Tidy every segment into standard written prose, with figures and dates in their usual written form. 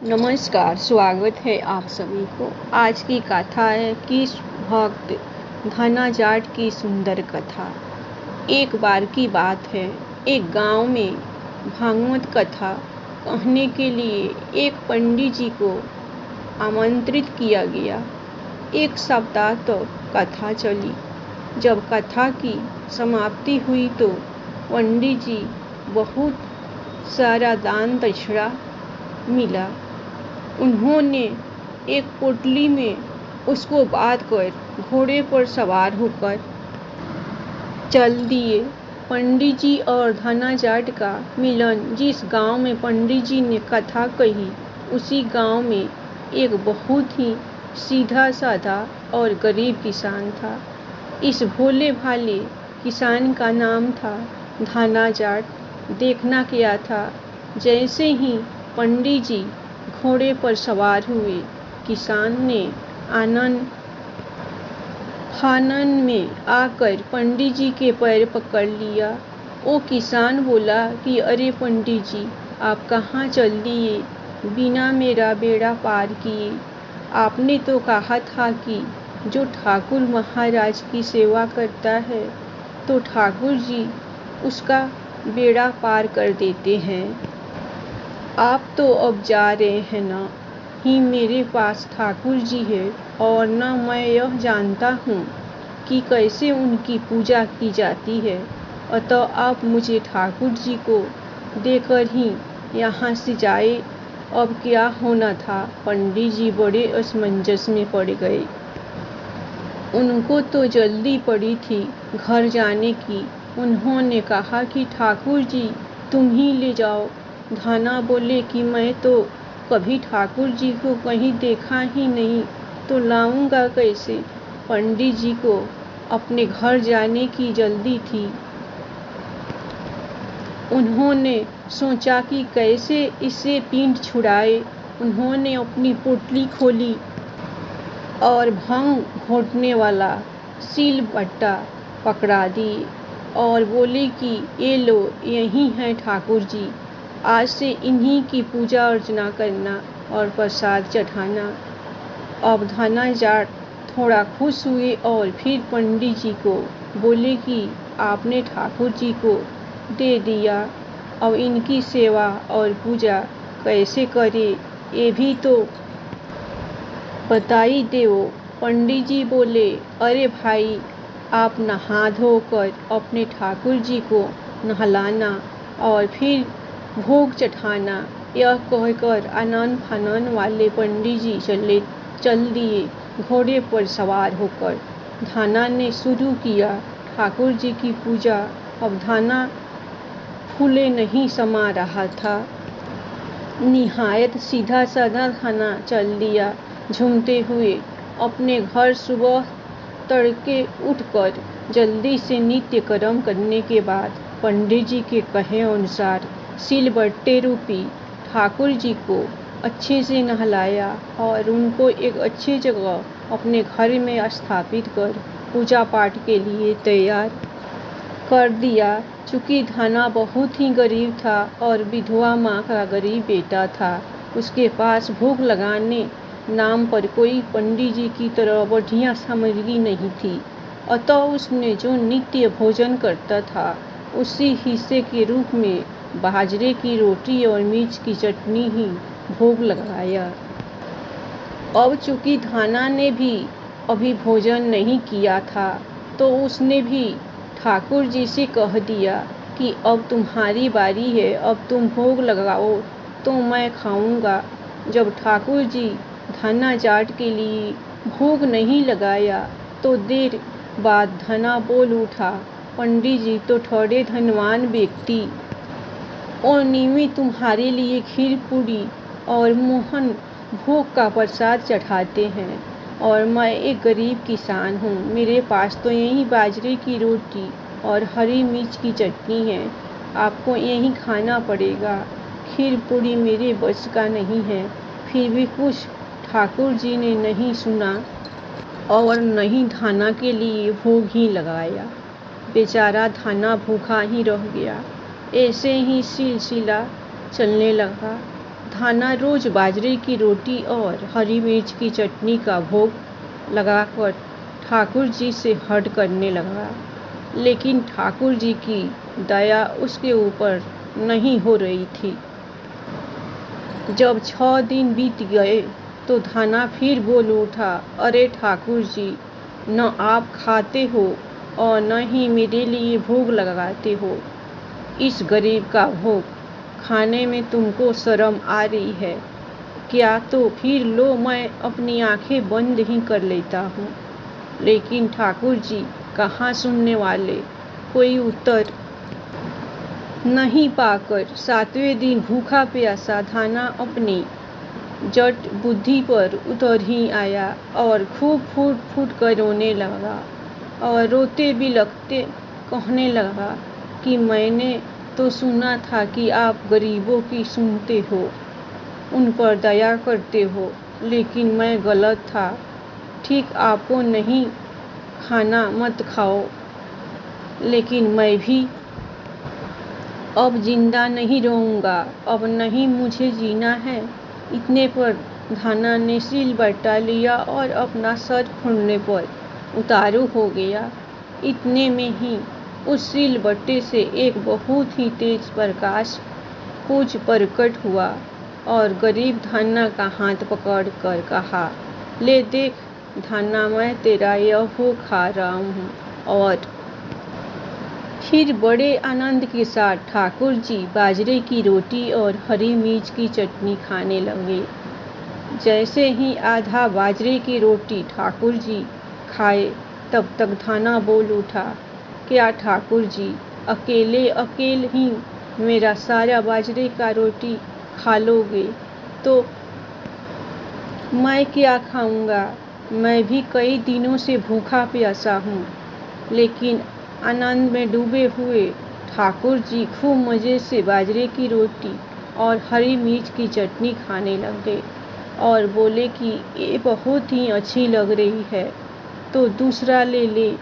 नमस्कार, स्वागत है आप सभी को। आज की कथा है किस भक्त धना जाट की सुंदर कथा। एक बार की बात है, एक गांव में भागवत कथा कहने के लिए एक पंडित जी को आमंत्रित किया गया। एक सप्ताह तो कथा चली। जब कथा की समाप्ति हुई तो पंडित जी बहुत सारा दान दक्षिणा मिला। उन्होंने एक पोटली में उसको बांध कर घोड़े पर सवार होकर चल दिए। पंडित जी और धना जाट का मिलन जिस गांव में पंडित जी ने कथा कही, उसी गांव में एक बहुत ही सीधा साधा और गरीब किसान था। इस भोले भाले किसान का नाम था धना जाट। देखना क्या था, जैसे ही पंडित जी घोड़े पर सवार हुए, किसान ने आनंद फानन में आकर पंडित जी के पैर पकड़ लिया। वो किसान बोला कि अरे पंडित जी, आप कहाँ चल दिए बिना मेरा बेड़ा पार किए। आपने तो कहा था कि जो ठाकुर महाराज की सेवा करता है तो ठाकुर जी उसका बेड़ा पार कर देते हैं। आप तो अब जा रहे हैं ना ही मेरे पास ठाकुर जी है, और न मैं यह जानता हूँ कि कैसे उनकी पूजा की जाती है। अतः आप मुझे ठाकुर जी को देकर ही यहाँ से जाए। अब क्या होना था, पंडित जी बड़े असमंजस में पड़ गए। उनको तो जल्दी पड़ी थी घर जाने की। उन्होंने कहा कि ठाकुर जी तुम ही ले जाओ। धना बोले कि मैं तो कभी ठाकुर जी को कहीं देखा ही नहीं, तो लाऊंगा कैसे। पंडित जी को अपने घर जाने की जल्दी थी। उन्होंने सोचा कि कैसे इससे पिंड छुड़ाए। उन्होंने अपनी पोटली खोली और भांग घोटने वाला सिलबट्टा पकड़ा दी और बोले कि ये लो, यही हैं ठाकुर जी। आज से इन्हीं की पूजा अर्चना करना और प्रसाद चढ़ाना। अब धना जाट थोड़ा खुश हुए और फिर पंडित जी को बोले कि आपने ठाकुर जी को दे दिया, अब इनकी सेवा और पूजा कैसे करे ये भी तो बताई दो। पंडित जी बोले, अरे भाई, आप नहा धोकर अपने ठाकुर जी को नहलाना और फिर भोग चढ़ाना। यह कहकर आनन फानन वाले पंडित जी चल दिए घोड़े पर सवार होकर। धना ने शुरू किया ठाकुर जी की पूजा। अब धना फूले नहीं समा रहा था। निहायत सीधा साधा धना चल दिया झूमते हुए अपने घर। सुबह तड़के उठकर जल्दी से नित्य कर्म करने के बाद पंडित जी के कहे अनुसार सिलबट्टे रूपी ठाकुर जी को अच्छे से नहलाया और उनको एक अच्छी जगह अपने घर में स्थापित कर पूजा पाठ के लिए तैयार कर दिया। चूँकि धना बहुत ही गरीब था और विधवा माँ का गरीब बेटा था, उसके पास भोग लगाने नाम पर कोई पंडित जी की तरह बढ़िया सामग्री नहीं थी। अतः उसने जो नित्य भोजन करता था उसी हिस्से के रूप में बाजरे की रोटी और मिर्च की चटनी ही भोग लगाया। अब चूँकि धना ने भी अभी भोजन नहीं किया था, तो उसने भी ठाकुर जी से कह दिया कि अब तुम्हारी बारी है, अब तुम भोग लगाओ तो मैं खाऊंगा। जब ठाकुर जी धना जाट के लिए भोग नहीं लगाया तो देर बाद धना बोल उठा, पंडित जी तो थोड़े धनवान व्यक्ति और नियमित तुम्हारे लिए खीर पूरी और मोहन भोग का प्रसाद चढ़ाते हैं, और मैं एक गरीब किसान हूँ। मेरे पास तो यही बाजरे की रोटी और हरी मिर्च की चटनी है। आपको यही खाना पड़ेगा। खीर पूरी मेरे बस का नहीं है। फिर भी कुछ ठाकुर जी ने नहीं सुना और नहीं धना के लिए भोग ही लगाया। बेचारा धना भूखा ही रह गया। ऐसे ही सिलसिला चलने लगा। धाना रोज बाजरे की रोटी और हरी मिर्च की चटनी का भोग लगाकर ठाकुर जी से हट करने लगा, लेकिन ठाकुर जी की दया उसके ऊपर नहीं हो रही थी। जब 6 दिन बीत गए तो धाना फिर बोल उठा, अरे ठाकुर जी, न आप खाते हो और न ही मेरे लिए भोग लगाते हो। इस गरीब का भोग खाने में तुमको शर्म आ रही है क्या? तो फिर लो, मैं अपनी आंखें बंद ही कर लेता हूँ। लेकिन ठाकुर जी कहाँ सुनने वाले। कोई उत्तर नहीं पाकर 7वें दिन भूखा प्यासा धाना अपनी जट बुद्धि पर उतर ही आया और खूब फूट फूट कर रोने लगा और रोते बिलखते कहने लगा कि मैंने तो सुना था कि आप गरीबों की सुनते हो, उन पर दया करते हो, लेकिन मैं गलत था। ठीक आपको नहीं खाना मत खाओ, लेकिन मैं भी अब जिंदा नहीं रहूँगा, अब नहीं मुझे जीना है। इतने पर धाना ने सिलबट्टा लिया और अपना सर फोड़ने पर उतारू हो गया। इतने में ही उस सिलबट्टे से एक बहुत ही तेज प्रकाश कुछ प्रकट हुआ और गरीब धाना का हाथ पकड़ कर कहा, ले देख धाना, मैं तेरा यह भोग खा रहा हूँ। और फिर बड़े आनंद के साथ ठाकुर जी बाजरे की रोटी और हरी मिर्च की चटनी खाने लगे। जैसे ही आधा बाजरे की रोटी ठाकुर जी खाए, तब तक धाना बोल उठा, क्या ठाकुर जी अकेले अकेले ही मेरा सारा बाजरे का रोटी खा लोगे तो मैं क्या खाऊंगा? मैं भी कई दिनों से भूखा प्यासा हूँ। लेकिन आनंद में डूबे हुए ठाकुर जी खूब मज़े से बाजरे की रोटी और हरी मिर्च की चटनी खाने लगे और बोले कि ये बहुत ही अच्छी लग रही है, तो दूसरा ले ले।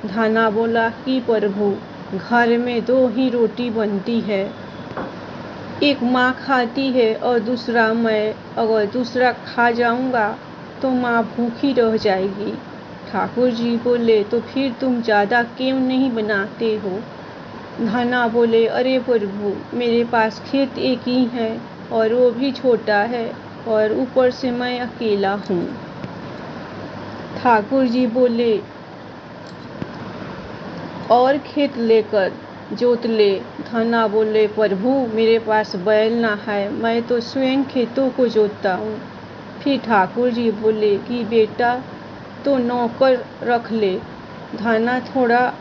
धाना बोला कि प्रभु, घर में 2 ही रोटी बनती है, एक माँ खाती है और दूसरा मैं। अगर दूसरा खा जाऊंगा तो माँ भूखी रह जाएगी। ठाकुर जी बोले, तो फिर तुम ज़्यादा क्यों नहीं बनाते हो? धाना बोले, अरे प्रभु, मेरे पास खेत एक ही है और वो भी छोटा है और ऊपर से मैं अकेला हूँ। ठाकुर जी बोले, और खेत लेकर जोत ले। धाना बोले, प्रभु, मेरे पास बैल ना है, मैं तो स्वयं खेतों को जोतता हूँ। फिर ठाकुर जी बोले कि बेटा, तो नौकर रख ले। धाना थोड़ा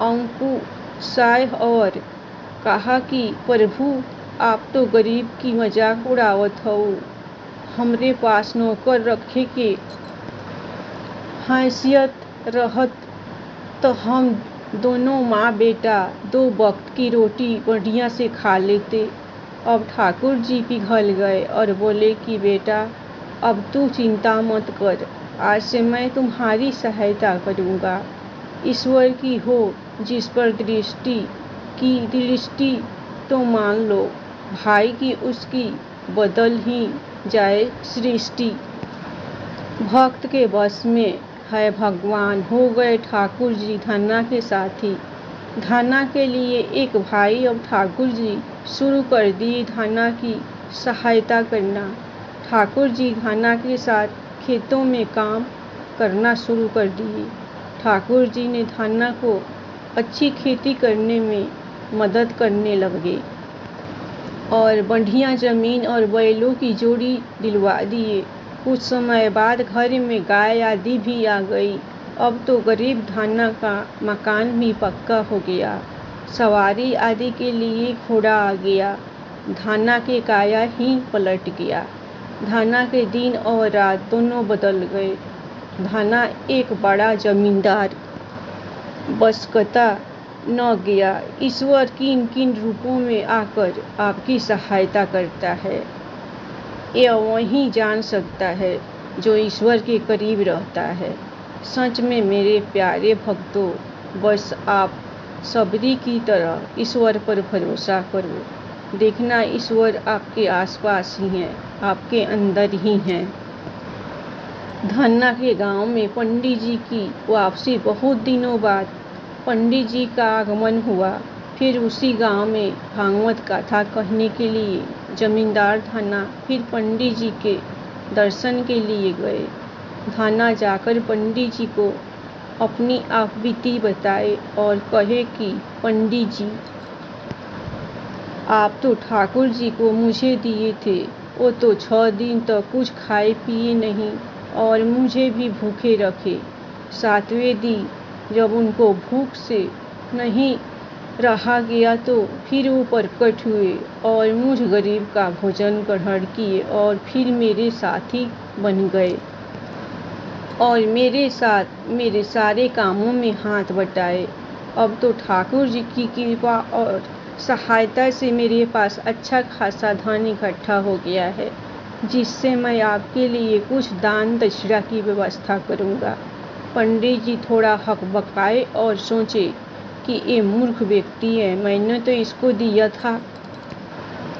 अंकुशाय और कहा कि प्रभु, आप तो गरीब की मजाक उड़ावत हो, हमरे पास नौकर रखे के हैसियत रहत तो हम दोनों माँ बेटा 2 वक्त की रोटी बढ़िया से खा लेते। अब ठाकुर जी पिघल गए और बोले कि बेटा, अब तू चिंता मत कर, आज से मैं तुम्हारी सहायता करूँगा। ईश्वर की हो जिस पर दृष्टि तो मान लो भाई की उसकी बदल ही जाए सृष्टि। भक्त के बस में है भगवान। हो गए ठाकुर जी धाना के साथी। धाना के लिए एक भाई अब ठाकुर जी शुरू कर दिए धाना की सहायता करना। ठाकुर जी धाना के साथ खेतों में काम करना शुरू कर दिए। ठाकुर जी ने धाना को अच्छी खेती करने में मदद करने लगे और बढ़िया जमीन और बैलों की जोड़ी दिलवा दिए। कुछ समय बाद घर में गाय आदि भी आ गई। अब तो गरीब धाना का मकान भी पक्का हो गया। सवारी आदि के लिए घोड़ा आ गया। धाना के काया ही पलट गया। धाना के दिन और रात दोनों बदल गए। धाना एक बड़ा जमींदार बसकता न गया। ईश्वर किन किन रूपों में आकर आपकी सहायता करता है, यह वही जान सकता है जो ईश्वर के करीब रहता है। सच में मेरे प्यारे भक्तों, बस आप सबरी की तरह ईश्वर पर भरोसा करो। देखना ईश्वर आपके आसपास ही हैं, आपके अंदर ही हैं। धन्ना के गांव में पंडित जी की वापसी बहुत दिनों बाद पंडित जी का आगमन हुआ। फिर उसी गांव में भागवत कथा कहने के लिए जमींदार धन्ना फिर पंडित जी के दर्शन के लिए गए। धन्ना जाकर पंडित जी को अपनी आप बीती बताए और कहे कि पंडित जी, आप तो ठाकुर जी को मुझे दिए थे, वो तो 6 दिन तक कुछ खाए पिए नहीं और मुझे भी भूखे रखे। 7वें दिन जब उनको भूख से नहीं रहा गया तो फिर वो प्रकट हुए और मुझ गरीब का भोजन ग्रहण किए और फिर मेरे साथी बन गए और मेरे साथ मेरे सारे कामों में हाथ बटाए। अब तो ठाकुर जी की कृपा और सहायता से मेरे पास अच्छा खासा धन इकट्ठा हो गया है, जिससे मैं आपके लिए कुछ दान दक्षिणा की व्यवस्था करूंगा। पंडित जी थोड़ा हकबकाए और सोचे कि ये मूर्ख व्यक्ति है, मैंने तो इसको दिया था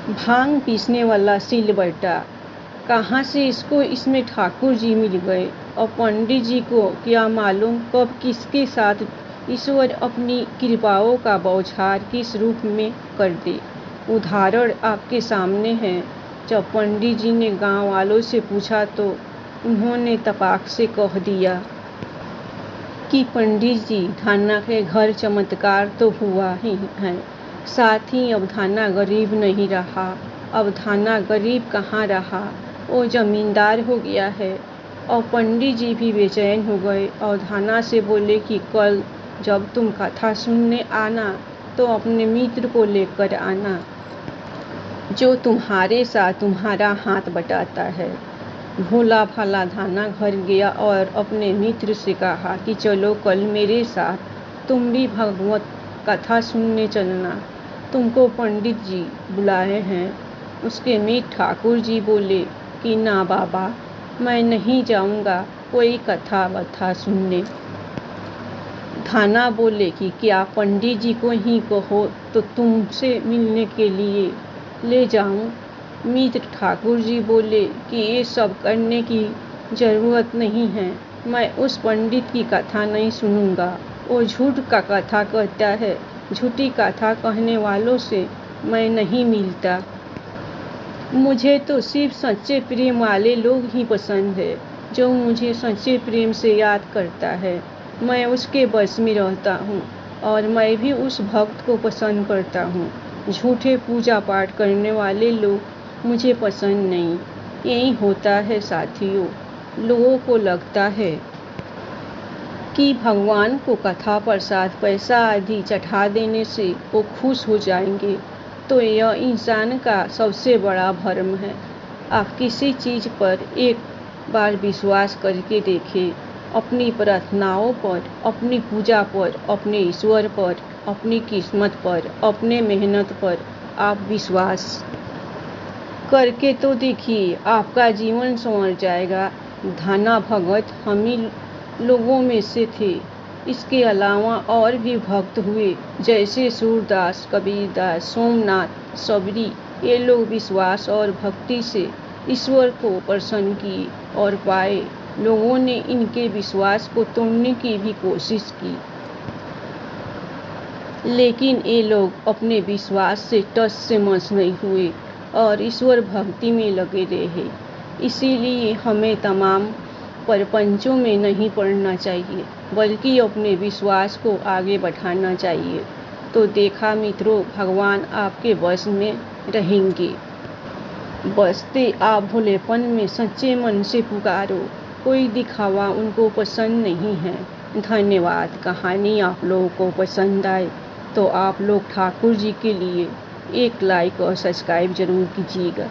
भांग पीसने वाला सिलबट्टा, कहाँ से इसको इसमें ठाकुर जी मिल गए। और पंडित जी को क्या मालूम कब किसके साथ ईश्वर अपनी कृपाओं का बौछार किस रूप में कर दे। उदाहरण आपके सामने है। जब पंडित जी ने गांव वालों से पूछा तो उन्होंने तपाक से कह दिया कि पंडित जी, धन्ना के घर चमत्कार तो हुआ ही है, साथ ही अब धन्ना गरीब नहीं रहा। अब धन्ना गरीब कहाँ रहा, वो जमींदार हो गया है। और पंडित जी भी बेचैन हो गए और धन्ना से बोले कि कल जब तुम कथा सुनने आना तो अपने मित्र को लेकर आना, जो तुम्हारे साथ तुम्हारा हाथ बटाता है। भोला भाला धन्ना घर गया और अपने मित्र से कहा कि चलो कल मेरे साथ तुम भी भगवत कथा सुनने चलना, तुमको पंडित जी बुलाए हैं। उसके मित्र ठाकुर जी बोले कि ना बाबा, मैं नहीं जाऊंगा कोई कथा वथा सुनने। धन्ना बोले कि क्या पंडित जी को ही कहो तो तुमसे मिलने के लिए ले जाऊं। मित्र ठाकुर जी बोले कि ये सब करने की जरूरत नहीं है, मैं उस पंडित की कथा नहीं सुनूंगा, वो झूठ का कथा कहता है, झूठी कथा कहने वालों से मैं नहीं मिलता। मुझे तो सिर्फ सच्चे प्रेम वाले लोग ही पसंद है, जो मुझे सच्चे प्रेम से याद करता है, मैं उसके बस में रहता हूँ और मैं भी उस भक्त को पसंद करता हूँ। झूठे पूजा पाठ करने वाले लोग मुझे पसंद नहीं। यही होता है साथियों, लोगों को लगता है कि भगवान को कथा प्रसाद पैसा आदि चढ़ा देने से वो खुश हो जाएंगे, तो यह इंसान का सबसे बड़ा भ्रम है। आप किसी चीज़ पर एक बार विश्वास करके देखें, अपनी प्रार्थनाओं पर, अपनी पूजा पर, अपने ईश्वर पर, अपनी किस्मत पर, अपने मेहनत पर आप विश्वास करके तो देखिए, आपका जीवन संवर जाएगा। धन्ना भगत हम ही लोगों में से थे। इसके अलावा और भी भक्त हुए, जैसे सूरदास, कबीरदास, सोमनाथ, सबरी। ये लोग विश्वास और भक्ति से ईश्वर को प्रसन्न किए और पाए। लोगों ने इनके विश्वास को तोड़ने की भी कोशिश की, लेकिन ये लोग अपने विश्वास से टस से मस नहीं हुए और ईश्वर भक्ति में लगे रहे। इसीलिए हमें तमाम प्रपंचों में नहीं पड़ना चाहिए, बल्कि अपने विश्वास को आगे बढ़ाना चाहिए। तो देखा मित्रों, भगवान आपके वश में रहेंगे। बसते आप भोलेपन में सच्चे मन से पुकारो, कोई दिखावा उनको पसंद नहीं है। धन्यवाद। कहानी आप लोगों को पसंद आए तो आप लोग ठाकुर जी के लिए एक लाइक और सब्सक्राइब जरूर कीजिएगा।